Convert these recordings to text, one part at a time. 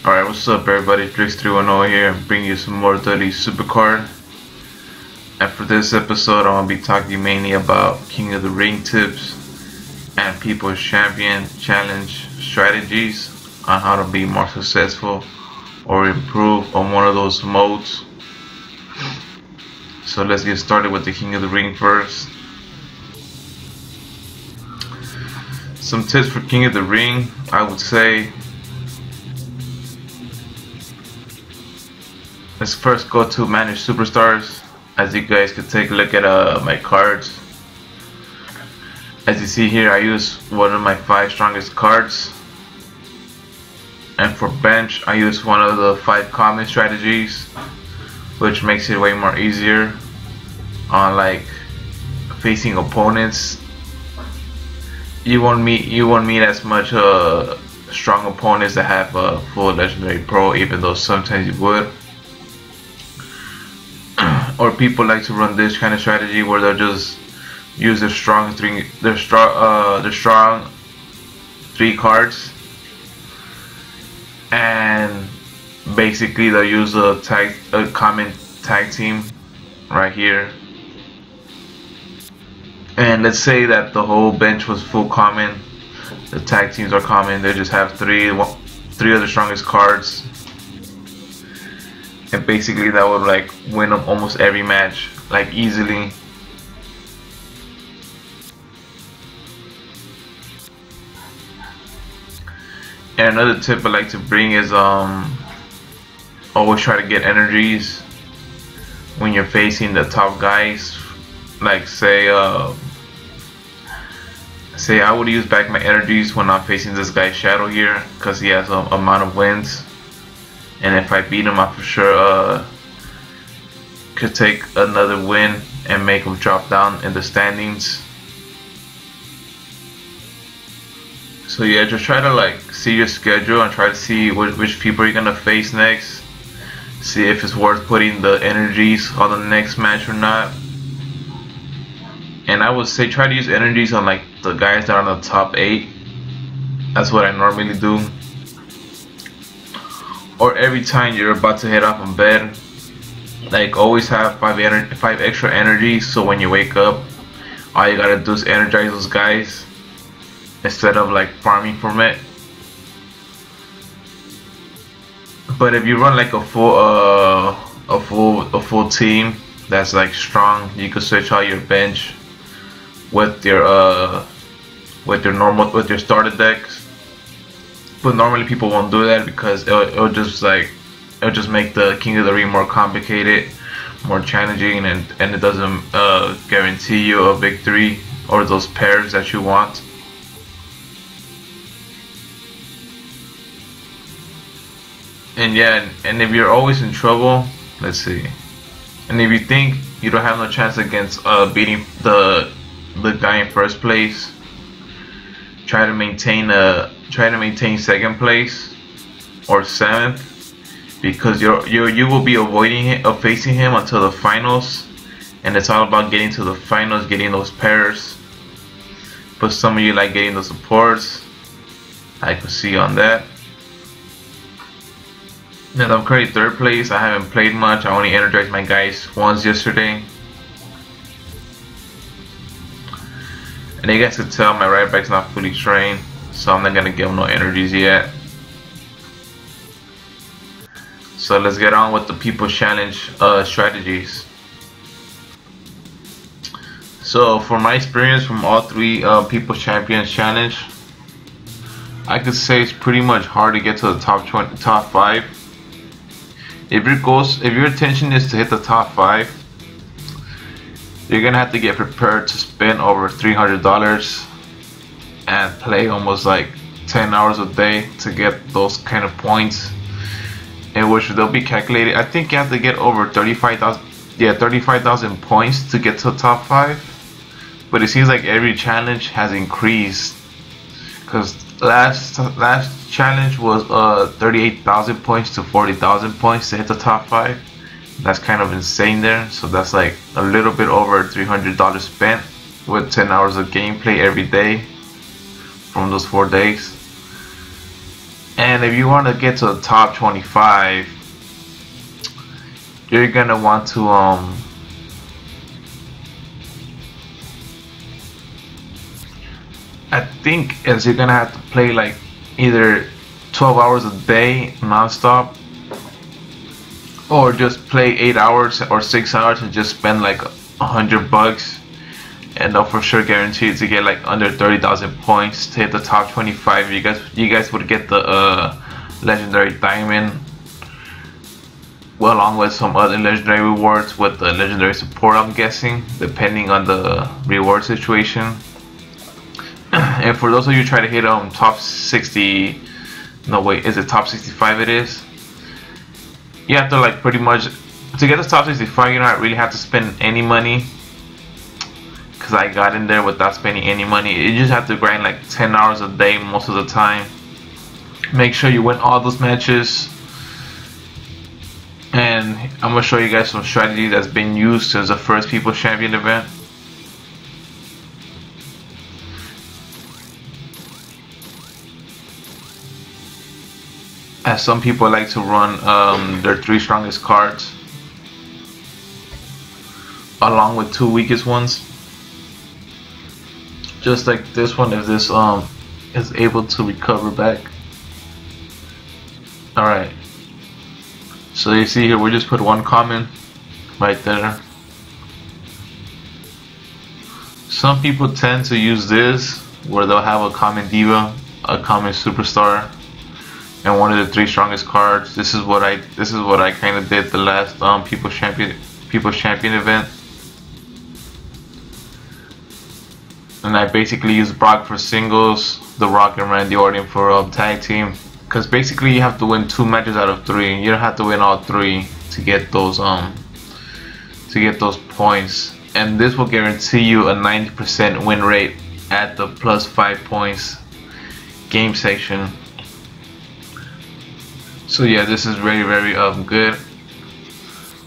Alright, what's up everybody, Drix310 here, and bring you some more WWE Supercard. And for this episode, I'm going to be talking mainly about King of the Ring tips and People's Champion Challenge strategies on how to be more successful or improve on one of those modes. So let's get started with the King of the Ring first. Some tips for King of the Ring, I would say, let's first go to manage superstars. As you guys can take a look at my cards. As you see here, I use one of my 5 strongest cards. And for bench, I use one of the 5 common strategies, which makes it way more easier on like facing opponents. You won't meet as much strong opponents that have a full legendary pro, even though sometimes you would. Or people like to run this kind of strategy where they'll just use their strong 3 cards, and basically they'll use a common tag team right here. And let's say that the whole bench was full common, the tag teams are common, they just have three of the strongest cards. And basically that would like win up almost every match, like easily. And another tip I like to bring is always try to get energies when you're facing the top guys. Like say I would use back my energies when I'm facing this guy Shadow here, because he has an amount of wins. And if I beat him, I for sure could take another win and make him drop down in the standings. So yeah, just try to like see your schedule and try to see which people you're gonna face next. See if it's worth putting the energies on the next match or not. And I would say try to use energies on like the guys that are on the top 8. That's what I normally do. Or every time you're about to head off in bed, like always have 5 extra energies, so when you wake up, all you gotta do is energize those guys instead of like farming from it. But if you run like a full team that's like strong, you could switch out your bench with your starter decks. But normally people won't do that because it'll just make the King of the Ring more complicated, more challenging, and it doesn't guarantee you a victory or those pairs that you want. And yeah, and if you're always in trouble, let's see, and if you think you don't have no chance against beating the guy in first place, try to maintain 2nd place or 7th, because you will be facing him until the finals, and it's all about getting to the finals, getting those pairs. But some of you like getting the supports, I could see on that. And I'm currently 3rd place. I haven't played much. I only energized my guys once yesterday. And you guys can tell my right back's not fully trained, so I'm not gonna give him no energies yet. So let's get on with the People's Challenge strategies. So from my experience from all 3 People's Champions Challenge, I could say it's pretty much hard to get to the top 5. If your intention is to hit the top 5, you're gonna have to get prepared to spend over $300 and play almost like 10 hours a day to get those kind of points, in which they'll be calculated. I think you have to get over 35,000 points to get to the top 5. But it seems like every challenge has increased, because last challenge was 38,000 points to 40,000 points to hit the top 5. That's kind of insane there. So that's like a little bit over $300 spent with 10 hours of gameplay every day from those 4 days. And if you want to get to the top 25, you're gonna want to I think as you're gonna have to play like either 12 hours a day non-stop, or just play 8 hours or 6 hours and just spend like $100, and they'll for sure guarantee you to get like under 30,000 points to hit the top 25. You guys would get the legendary diamond, well, along with some other legendary rewards with the legendary support, I'm guessing, depending on the reward situation. And for those of you try to hit top 60, no wait, is it top 65? It is. You have to like pretty much, to get the top 65, you don't really have to spend any money, because I got in there without spending any money. You just have to grind like 10 hours a day most of the time. Make sure you win all those matches, and I'm gonna show you guys some strategy that's been used since the first People's Champion event. As some people like to run their 3 strongest cards along with 2 weakest ones, just like this one, if this is able to recover back. Alright, so you see here, we just put 1 common right there. Some people tend to use this where they'll have a common diva, a common superstar, and one of the 3 strongest cards. This is what I kind of did the last People's Champion event, and I basically used Brock for singles, The Rock and Randy Orton for tag team, because basically you have to win 2 matches out of 3. You don't have to win all 3 to get those points, and this will guarantee you a 90% win rate at the plus 5 points game section. So yeah, this is very good,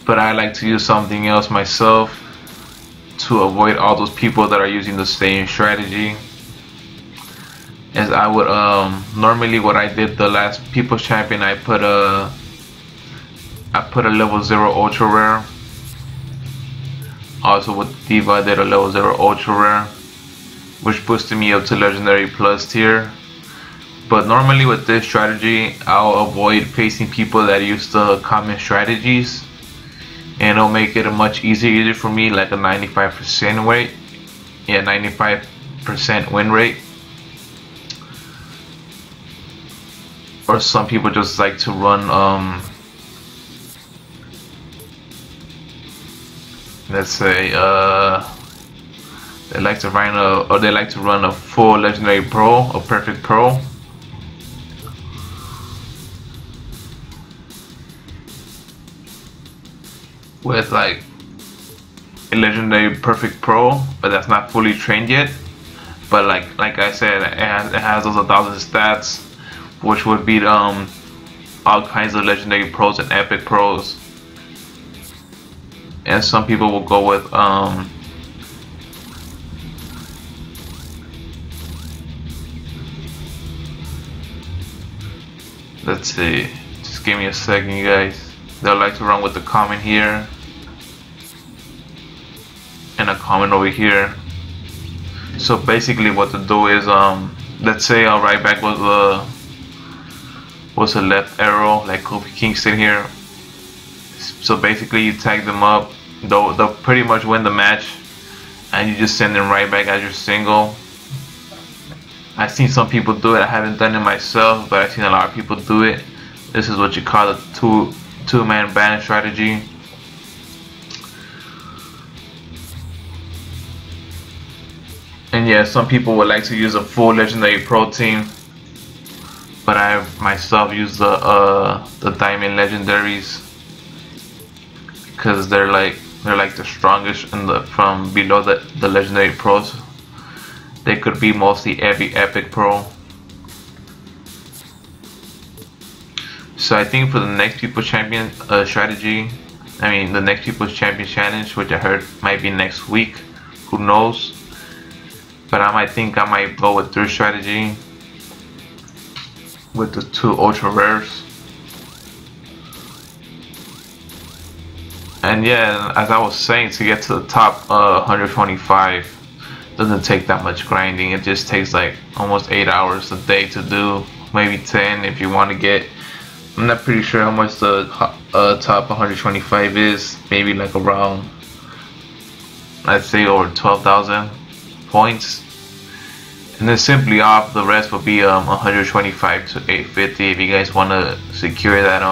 but I like to use something else myself to avoid all those people that are using the same strategy. As I would normally, what I did the last People's Champion, I put a level 0 ultra rare. Also with Diva, I did a level 0 ultra rare, which boosted me up to legendary plus tier. But normally with this strategy, I'll avoid facing people that use the common strategies, and it'll make it a much easier for me, like a 95% rate. Yeah, 95% win rate. Or some people just like to run let's say they like to run a full legendary pro, a perfect pro. With like a legendary perfect pro, but that's not fully trained yet. But like I said, it has those 1,000 stats, which would beat all kinds of legendary pros and epic pros. And some people will go with let's see, just give me a second, you guys. They'll like to run with the common here and a common over here. So basically what to do is let's say our right back was a left arrow like Kofi Kingston here. So basically you tag them up, they'll pretty much win the match, and you just send them right back as your single. I've seen some people do it. I haven't done it myself, but I've seen a lot of people do it. This is what you call a two-man band strategy. And yeah, some people would like to use a full legendary pro team, but I myself use the diamond legendaries, because they're like the strongest from below the legendary pros. They could be mostly every epic pro. So I think for the next People's Champion strategy, I mean the next People's Champion challenge, which I heard might be next week, who knows, but I might go with their strategy. with the 2 ultra rares. And yeah, as I was saying, to get to the top 125 doesn't take that much grinding. It just takes like almost 8 hours a day to do, maybe 10 if you want to get. I'm not pretty sure how much the top 125 is. Maybe like around, I'd say over 12,000 points. And then simply off, the rest will be 125 to 850 if you guys want to secure that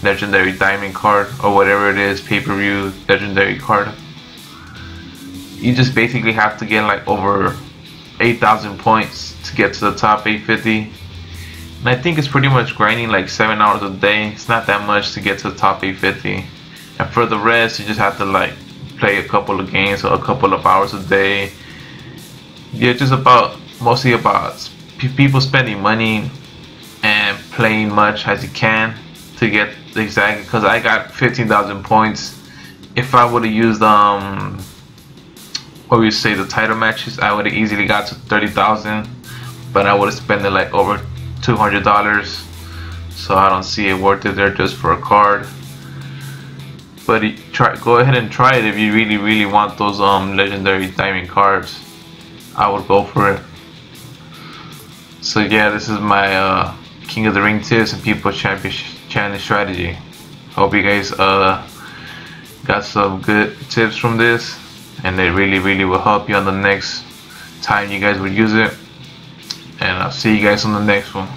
legendary diamond card or whatever it is, pay-per-view legendary card. You just basically have to get like over 8,000 points to get to the top 850. And I think it's pretty much grinding like 7 hours a day. It's not that much to get to the top 850. And for the rest, you just have to like play a couple of games or a couple of hours a day. Yeah, just mostly about people spending money and playing much as you can to get exactly, because I got 15,000 points. If I would have used what we say the title matches, I would have easily got to 30,000, but I would have spent it like over $200. So I don't see it worth it there just for a card. But go ahead and try it if you really want those legendary diamond cards. I would go for it. So yeah, this is my King of the Ring tips and People Championship Challenge strategy. Hope you guys got some good tips from this, and it really will help you on the next time you guys would use it. And I'll see you guys on the next one.